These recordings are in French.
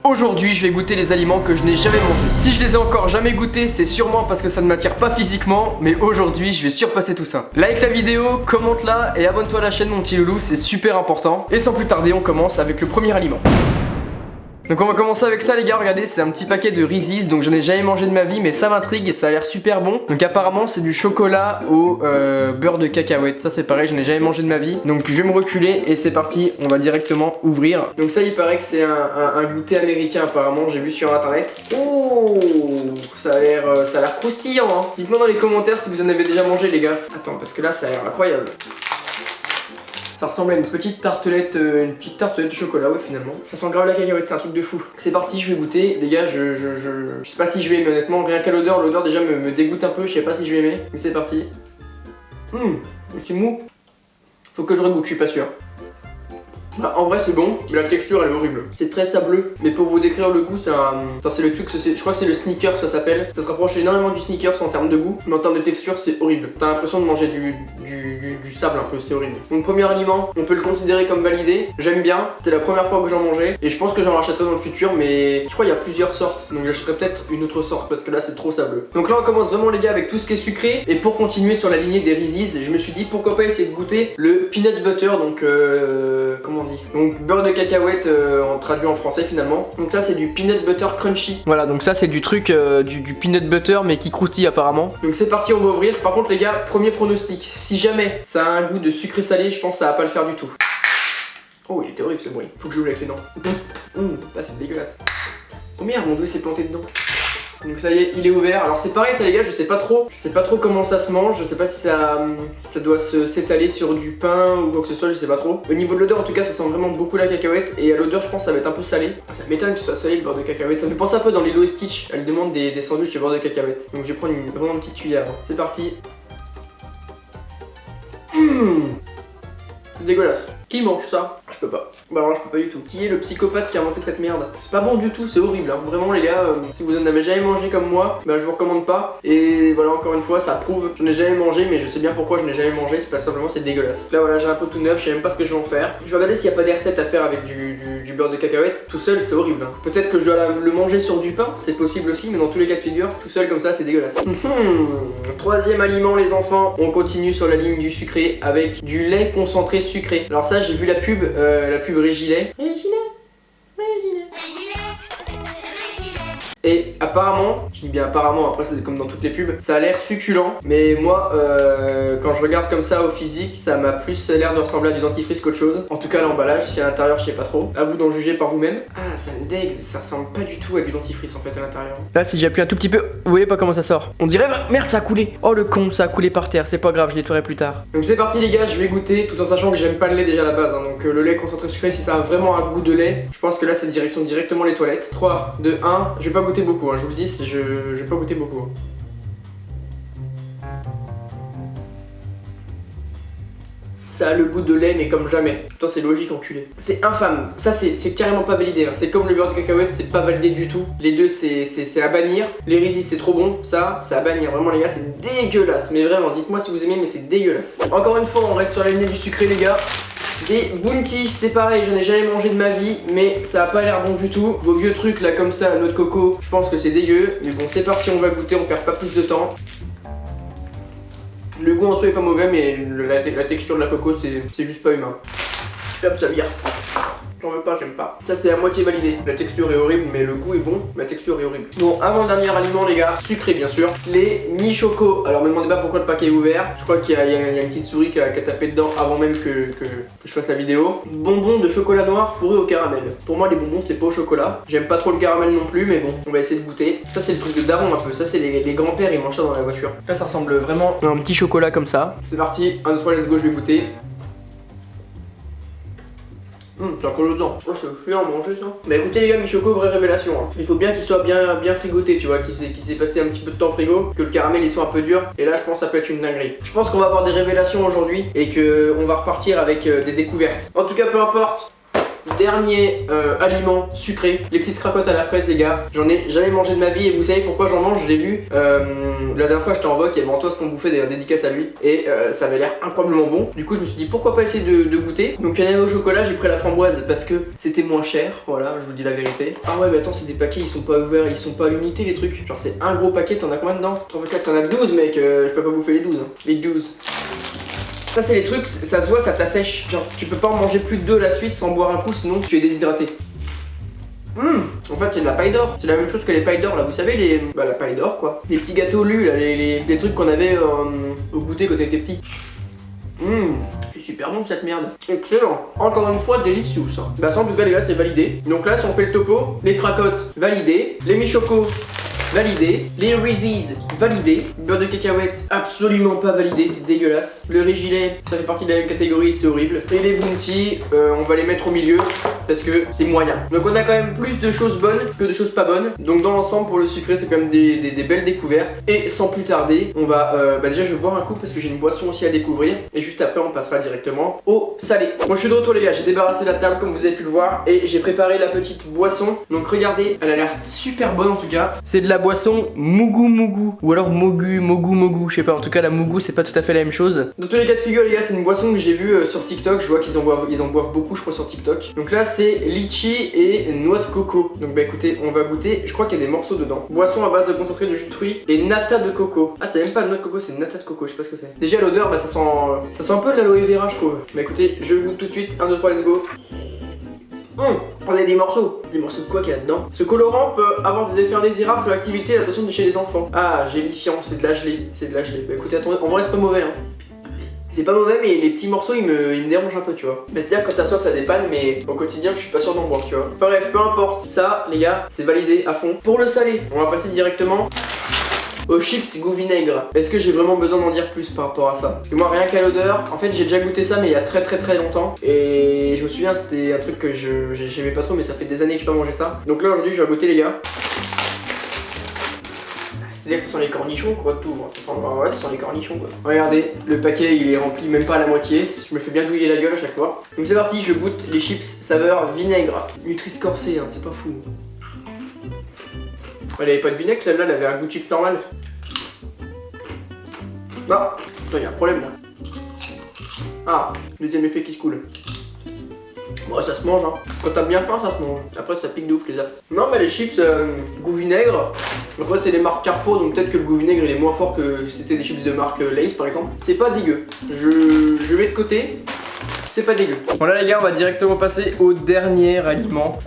Aujourd'hui, je vais goûter les aliments que je n'ai jamais mangés. Si je les ai encore jamais goûtés, c'est sûrement parce que ça ne m'attire pas physiquement, mais aujourd'hui, je vais surpasser tout ça. Like la vidéo, commente-la et abonne-toi à la chaîne mon petit loulou, c'est super important. Et sans plus tarder, on commence avec le premier aliment. Donc on va commencer avec ça les gars, regardez, c'est un petit paquet de Reese's, donc j'en ai jamais mangé de ma vie mais ça m'intrigue et ça a l'air super bon. Donc apparemment c'est du chocolat au beurre de cacahuète, ça c'est pareil, j'en ai jamais mangé de ma vie. Donc je vais me reculer et c'est parti, on va directement ouvrir. Donc ça il paraît que c'est un goûter américain apparemment, j'ai vu sur internet. Oh, ça a l'air croustillant hein. Dites-moi dans les commentaires si vous en avez déjà mangé les gars. Attends parce que là ça a l'air incroyable. Ça ressemble à une petite tartelette de chocolat, ouais finalement. Ça sent grave la cacahuète, c'est un truc de fou. C'est parti, je vais goûter. Les gars, je sais pas si je vais aimer honnêtement, rien qu'à l'odeur déjà me dégoûte un peu, je sais pas si je vais aimer. Mais c'est parti. C'est mou. Faut que je regoute, je suis pas sûr. Bah, en vrai c'est bon, mais la texture elle est horrible. C'est très sableux, mais pour vous décrire le goût, c'est le truc, je crois que c'est le sneaker ça s'appelle. Ça se rapproche énormément du sneakers en termes de goût, mais en termes de texture c'est horrible. T'as l'impression de manger du sable un peu, c'est horrible. Donc premier aliment, on peut le considérer comme validé. J'aime bien, c'était la première fois que j'en mangeais et je pense que j'en rachèterai dans le futur, mais je crois qu'il y a plusieurs sortes, donc j'achèterai peut-être une autre sorte parce que là c'est trop sableux. Donc là on commence vraiment les gars avec tout ce qui est sucré, et pour continuer sur la lignée des Reese's, je me suis dit pourquoi pas essayer de goûter le peanut butter, donc comment on dit, donc beurre de cacahuète traduit en français finalement. Donc là c'est du peanut butter crunchy. Voilà, donc ça c'est du truc du peanut butter mais qui croustille apparemment. Donc c'est parti, on va ouvrir. Par contre les gars, premier pronostic, si jamais ça a un goût de sucré salé, je pense que ça va pas le faire du tout. Oh il était horrible ce bruit, faut que j'ouvre avec les dents. Là c'est dégueulasse. Oh merde, mon doigt s'est planté dedans. Donc ça y est, il est ouvert. Alors c'est pareil ça les gars, je sais pas trop comment ça se mange, je sais pas si ça doit s'étaler sur du pain ou quoi que ce soit, je sais pas trop. Au niveau de l'odeur en tout cas ça sent vraiment beaucoup la cacahuète, et à l'odeur je pense que ça va être un peu salé. Ça m'étonne que ce soit salé le beurre de cacahuète, ça me fait penser un peu dans Lilo et Stitch, elle demande des sandwichs de beurre de cacahuète. Donc je vais prendre vraiment une petite cuillère, c'est parti. C'est dégueulasse. Qui mange ça? Je peux pas. Bah alors je peux pas du tout. Qui est le psychopathe qui a inventé cette merde? C'est pas bon du tout, c'est horrible hein. Vraiment les gars, si vous en avez jamais mangé comme moi, bah je vous recommande pas. Et voilà, encore une fois ça prouve, je n'ai jamais mangé, mais je sais bien pourquoi je n'ai jamais mangé, c'est pas simplement c'est dégueulasse. Là voilà, j'ai un pot tout neuf, je sais même pas ce que je vais en faire. Je vais regarder s'il y a pas des recettes à faire avec du beurre de cacahuète. Tout seul c'est horrible hein. Peut-être que je dois le manger sur du pain, c'est possible aussi, mais dans tous les cas de figure, tout seul comme ça c'est dégueulasse. Troisième aliment les enfants, on continue sur la ligne du sucré avec du lait concentré sucré. Alors ça j'ai vu la pub Régilet. Et apparemment, je dis bien apparemment, après c'est comme dans toutes les pubs, ça a l'air succulent, mais moi quand je regarde comme ça au physique, ça m'a plus l'air de ressembler à du dentifrice qu'autre chose. En tout cas l'emballage, si à l'intérieur je sais pas trop, à vous d'en juger par vous-même. Ah ça me dégue, ça ressemble pas du tout à du dentifrice en fait à l'intérieur. Là si j'appuie un tout petit peu, vous voyez pas comment ça sort. On dirait, merde ça a coulé. Oh le con, ça a coulé par terre, c'est pas grave, je nettoierai plus tard. Donc c'est parti les gars, je vais goûter, tout en sachant que j'aime pas le lait déjà à la base hein. Donc le lait concentré sucré, si ça a vraiment un goût de lait, je pense que là c'est directement les toilettes. 3, 2, 1, je vais pas goûter beaucoup hein, je vous le dis, je vais pas goûter beaucoup. Ça a le goût de lait mais comme jamais. Putain c'est logique enculé. C'est infâme. Ça c'est carrément pas validé hein. C'est comme le beurre de cacahuète, c'est pas validé du tout. Les deux c'est à bannir. Les Reese's c'est trop bon. Ça c'est à bannir. Vraiment les gars c'est dégueulasse. Mais vraiment dites-moi si vous aimez, mais c'est dégueulasse. Encore une fois on reste sur la lignée du sucré les gars. Et Bounty, c'est pareil, j'en ai jamais mangé de ma vie, mais ça a pas l'air bon du tout. Vos vieux trucs là comme ça, noix de coco, je pense que c'est dégueu. Mais bon c'est parti, on va goûter, on perd pas plus de temps. Le goût en soi est pas mauvais, mais la texture de la coco c'est juste pas humain. Hop, ça vire. J'en veux pas, j'aime pas. Ça c'est à moitié validé. La texture est horrible, mais le goût est bon. La texture est horrible. Bon, avant-dernier aliment les gars, sucré bien sûr. Les Mi-Choco. Alors me demandez pas pourquoi le paquet est ouvert. Je crois qu'il y a une petite souris qui a tapé dedans avant même que je fasse la vidéo. Bonbons de chocolat noir fourré au caramel. Pour moi les bonbons c'est pas au chocolat. J'aime pas trop le caramel non plus, mais bon, on va essayer de goûter. Ça c'est le truc de daron un peu. Ça c'est les grands-pères, ils mangent ça dans la voiture. Là ça ressemble vraiment à un petit chocolat comme ça. C'est parti, 1, 2, 3, let's go, je vais goûter. Ça colle aux dents. Oh, c'est chiant à manger ça. Bah écoutez les gars, Mi-Choco, vraie révélation hein. Il faut bien qu'il soit bien frigoté, tu vois, qu'il s'est passé un petit peu de temps au frigo, que le caramel il soit un peu dur, et là je pense que ça peut être une dinguerie. Je pense qu'on va avoir des révélations aujourd'hui et que on va repartir avec des découvertes. En tout cas peu importe, Dernier aliment sucré, les petites cracottes à la fraise les gars. J'en ai jamais mangé de ma vie et vous savez pourquoi j'en mange, je l'ai vu la dernière fois j'étais en vogue, il y avait Antoine qu'on bouffait, d'ailleurs dédicace à lui. Et ça avait l'air incroyablement bon. Du coup je me suis dit pourquoi pas essayer de goûter. Donc il y en avait au chocolat, j'ai pris la framboise parce que c'était moins cher, voilà je vous dis la vérité. Ah ouais mais attends c'est des paquets, ils sont pas ouverts, ils sont pas à l'unité les trucs. Genre c'est un gros paquet, t'en as combien dedans? T'en as 12 mec, je peux pas bouffer les 12 hein. Les 12. Ça c'est les trucs, ça se voit, ça t'assèche. Genre tu peux pas en manger plus de 2 la suite sans boire un coup sinon tu es déshydraté. En fait c'est de la paille d'or, c'est la même chose que les pailles d'or là, vous savez la paille d'or quoi. Les petits gâteaux lus là, les trucs qu'on avait au goûter quand on était petit. C'est super bon cette merde. Excellent. Encore une fois délicieux ça. Bah ça en tout cas les gars c'est validé. Donc là si on fait le topo, les cracottes validées, les mi-chocos validé, les Reese's validé, beurre de cacahuète absolument pas validé, c'est dégueulasse. Le riz gilet, ça fait partie de la même catégorie, c'est horrible. Et les bounty, on va les mettre au milieu parce que c'est moyen. Donc on a quand même plus de choses bonnes que de choses pas bonnes. Donc dans l'ensemble pour le sucré c'est quand même des belles découvertes. Et sans plus tarder, on va déjà je vais boire un coup parce que j'ai une boisson aussi à découvrir. Et juste après on passera directement au salé. Moi je suis de retour les gars, j'ai débarrassé la table comme vous avez pu le voir. Et j'ai préparé la petite boisson. Donc regardez, elle a l'air super bonne en tout cas. C'est de la boisson Mougou Mougou ou alors Mogu Mogu, je sais pas, en tout cas la Mougou c'est pas tout à fait la même chose. Dans tous les cas de figure les gars, c'est une boisson que j'ai vue sur TikTok, je vois qu'ils en boivent beaucoup je crois sur TikTok. Donc là c'est litchi et noix de coco. Donc bah écoutez, on va goûter, je crois qu'il y a des morceaux dedans. Boisson à base de concentré de jus de fruits et nata de coco. Ah c'est même pas noix de coco, c'est nata de coco, je sais pas ce que c'est. Déjà l'odeur, bah ça sent un peu de l'aloe vera je trouve. Bah écoutez, je goûte tout de suite, 1, 2, 3, let's go. On a des morceaux. Des morceaux de quoi qu'il y a là-dedans? Ce colorant peut avoir des effets indésirables sur l'activité et l'attention de chez les enfants. Ah, gélifiant, c'est de la gelée. C'est de la gelée. Bah écoutez, attendez, en vrai c'est pas mauvais hein. C'est pas mauvais mais les petits morceaux ils me dérangent un peu tu vois. Bah c'est-à-dire que quand t'as soif ça dépanne mais au quotidien je suis pas sûr d'en boire tu vois. Enfin bref, peu importe. Ça les gars, c'est validé à fond. Pour le salé, on va passer directement aux chips goût vinaigre. Est-ce que j'ai vraiment besoin d'en dire plus par rapport à ça? Parce que moi rien qu'à l'odeur, en fait j'ai déjà goûté ça mais il y a très longtemps. Et je me souviens c'était un truc que j'aimais pas trop mais ça fait des années que j'ai pas mangé ça. Donc là aujourd'hui je vais goûter les gars. C'est-à-dire que ça sent les cornichons quoi tout. Ouais ça sent les cornichons quoi. Regardez, le paquet il est rempli même pas à la moitié. Je me fais bien douiller la gueule à chaque fois. Donc c'est parti, je goûte les chips saveur vinaigre. Nutri-Scorsese hein, c'est pas fou. Elle avait pas de vinaigre, celle-là, elle avait un goût de chips normal. Ah, il y a un problème là. Ah, deuxième effet qui se coule. Bon, ça se mange, hein. Quand t'as bien faim, ça se mange. Après, ça pique de ouf les aftes. Non, mais les chips goût vinaigre. Après, c'est des marques Carrefour, donc peut-être que le goût vinaigre il est moins fort que si c'était des chips de marque Lay's par exemple. C'est pas dégueu. Je mets de côté. C'est pas dégueu. Bon là les gars on va directement passer au dernier aliment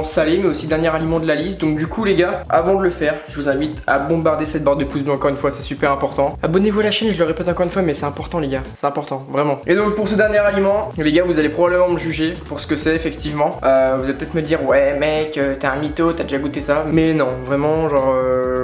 salé mais aussi dernier aliment de la liste. Donc du coup les gars, avant de le faire, je vous invite à bombarder cette barre de pouces bleus encore une fois, c'est super important. Abonnez-vous à la chaîne, je le répète encore une fois mais c'est important les gars, c'est important, vraiment. Et donc pour ce dernier aliment, les gars vous allez probablement me juger pour ce que c'est effectivement. Vous allez peut-être me dire ouais mec t'es un mytho, t'as déjà goûté ça. Mais non, vraiment genre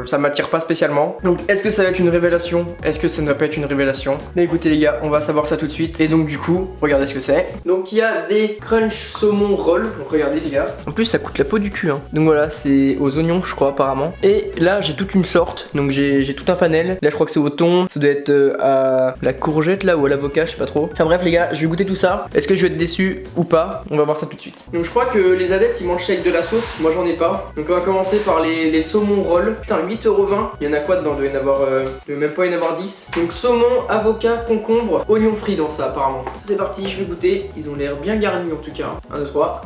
ça m'attire pas spécialement. Donc est-ce que ça va être une révélation? Est-ce que ça ne va pas être une révélation? Mais écoutez les gars, on va savoir ça tout de suite. Et donc du coup regardez ce que c'est. Donc il y a des crunch saumon roll. Donc regardez les gars. En plus ça coûte la peau du cul hein. Donc voilà, c'est aux oignons je crois apparemment. Et là j'ai toute une sorte. Donc j'ai tout un panel. Là je crois que c'est au thon. Ça doit être à la courgette là ou à l'avocat, je sais pas trop. Enfin bref les gars, je vais goûter tout ça. Est-ce que je vais être déçu ou pas? On va voir ça tout de suite. Donc je crois que les adeptes ils mangent ça avec de la sauce. Moi j'en ai pas. Donc on va commencer par les saumons roll. Putain 8,20€. Il y en a quoi dedans? Il doit y en avoir même pas y en avoir 10. Donc saumon, avocat, concombre, oignon frit dans ça apparemment. C'est parti, je vais goûter. Ils ont l'air bien garnis en tout cas. 1, 2, 3.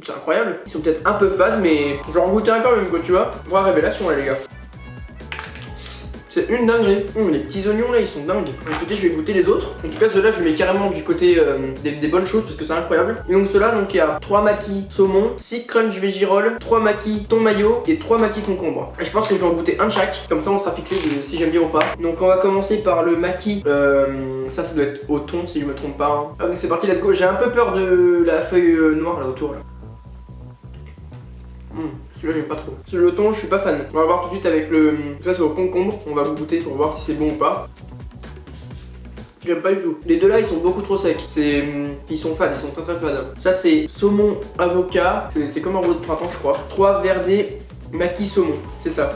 C'est incroyable. Ils sont peut-être un peu fades mais j'en goûter un quand même quoi tu vois. Vraie révélation là les gars. C'est une dinguerie. Les petits oignons là ils sont dingues. Écoutez je vais goûter les autres. En tout cas ceux-là je les mets carrément du côté des bonnes choses parce que c'est incroyable. Et donc ceux-là donc il y a 3 maquis saumon, 6 crunch veggie roll, 3 maquis thon mayo et 3 maquis concombre. Et je pense que je vais en goûter un de chaque. Comme ça on sera fixé de si j'aime bien ou pas. Donc on va commencer par le maquis. Ça doit être au thon si je me trompe pas. Hein. Ah, donc c'est parti let's go. J'ai un peu peur de la feuille noire là autour là. Celui-là j'aime pas trop. Celui le thon je suis pas fan. On va voir tout de suite avec le... Ça c'est au concombre. On va goûter pour voir si c'est bon ou pas. J'aime pas du tout. Les deux là ils sont beaucoup trop secs. Ils sont fades, ils sont très fades. Ça c'est saumon avocat. C'est comme un rouleau de printemps je crois. 3 verdets maquis saumon. C'est ça.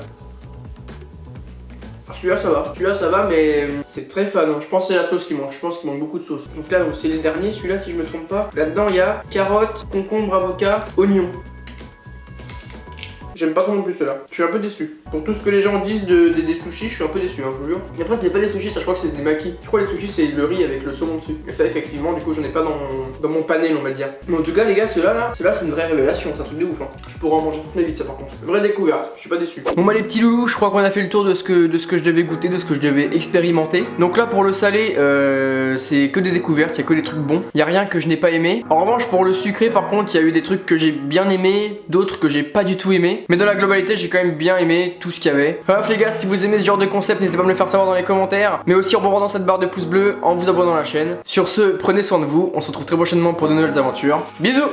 Celui-là ça va mais c'est très fan, hein. Je pense que c'est la sauce qui manque, je pense qu'il manque beaucoup de sauce. Donc là c'est le dernier, celui-là si je me trompe pas. Là-dedans il y a carottes, concombre, avocat, oignon. J'aime pas trop non plus ceux-là. Je suis un peu déçu. Pour tout ce que les gens disent des sushis, je suis un peu déçu, hein, je vous jure. Et après, c'est pas des sushis, ça je crois que c'est des makis. Je crois que les sushis, c'est le riz avec le saumon dessus. Et ça, effectivement, du coup, j'en ai pas dans mon panel, on va dire. Mais en tout cas, les gars, ceux-là, c'est une vraie révélation. C'est un truc de ouf. Hein. Je pourrais en manger toute ma vie de ça, par contre. Vraie découverte, je suis pas déçu. Bon, bah, les petits loulous, je crois qu'on a fait le tour de ce que je devais goûter, de ce que je devais expérimenter. Donc là, pour le salé, c'est que des découvertes, il y a que des trucs bons. Il y a rien que je n'ai pas aimé. En revanche, pour le sucré, par contre, il y a eu des trucs que j'ai bien aimé, d'autres que j'ai pas du tout aimé. Mais dans la globalité, j'ai quand même bien aimé tout ce qu'il y avait. Bref les gars, si vous aimez ce genre de concept, n'hésitez pas à me le faire savoir dans les commentaires. Mais aussi en bombardant cette barre de pouces bleus, en vous abonnant à la chaîne. Sur ce, prenez soin de vous. On se retrouve très prochainement pour de nouvelles aventures. Bisous.